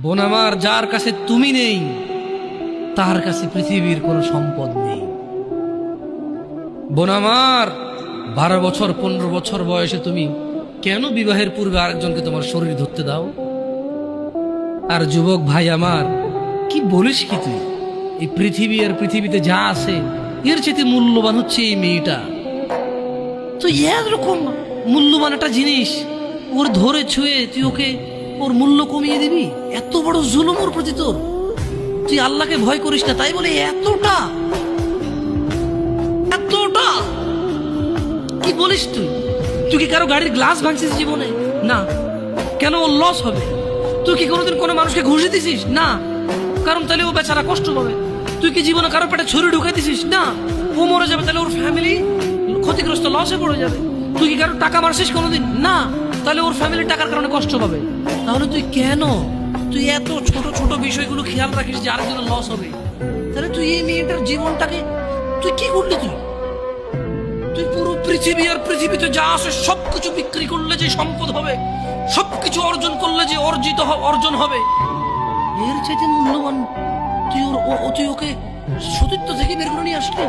বোন আমার, যার কাছে তুমি নেই তার কাছে পৃথিবীর কোনো সম্পদ নেই। বোন আমার, 12 বছর 15 বছর বয়সে তুমি কেন বিবাহের পূর্বে আরেকজনকে তোমার শরীর ধরতে দাও? আর যুবক ভাই আমার, কি বলিস কি তুই? এই পৃথিবী আর পৃথিবীতে যা আছে এর চেয়ে মূল্যবান হচ্ছে এই মেয়েটা। তো এরকম মূল্যবান একটা জিনিস ওর ধরে ছুঁয়ে তুই ওকে ওর মূল্য কমিয়ে দিবি? এত বড় জুলুম ওর প্রতি তোর! তুই আল্লাহকে ভয় করিস না তাই বলে এতটা এতটা কি বলিস তুই? তুই কি কারো গাড়ির গ্লাস ভাঙছিস জীবনে? না। কেন? ওর লস হবে। তুই কি কোনোদিন কোনো মানুষকে ঘুষি দিছিস? না। কারণ তাহলে ও বেচারা কষ্ট পাবে। তুই কি জীবনে কারো পেটে ছুরি ঢুকাই দিছিস? না। ও মরে যাবে, তাহলে ওর ফ্যামিলি ক্ষতিগ্রস্ত, লসে পড়ে যাবে। তুই কি কারো টাকা মারছিস কোনোদিন? না। তাহলে ওর ফ্যামিলি টাকার কারণে কষ্ট পাবে। তাহলে তুই কেন এত ছোট ছোট বিষয়গুলো খেয়াল রাখিস যে আরেকজনের লস হবে? তাহলে তুই এই মেয়েটার জীবনটাকে তুই কি করলি? তুই পুরো পৃথিবী আর পৃথিবীতে যা আছে সবকিছু বিক্রি করলে যে সম্পদ হবে, সবকিছু অর্জন করলে যে অর্জন হবে, এর চাইতে মূল্যবান তুই ওকে সতীত্ব থেকে বের করে নিয়ে আসলি।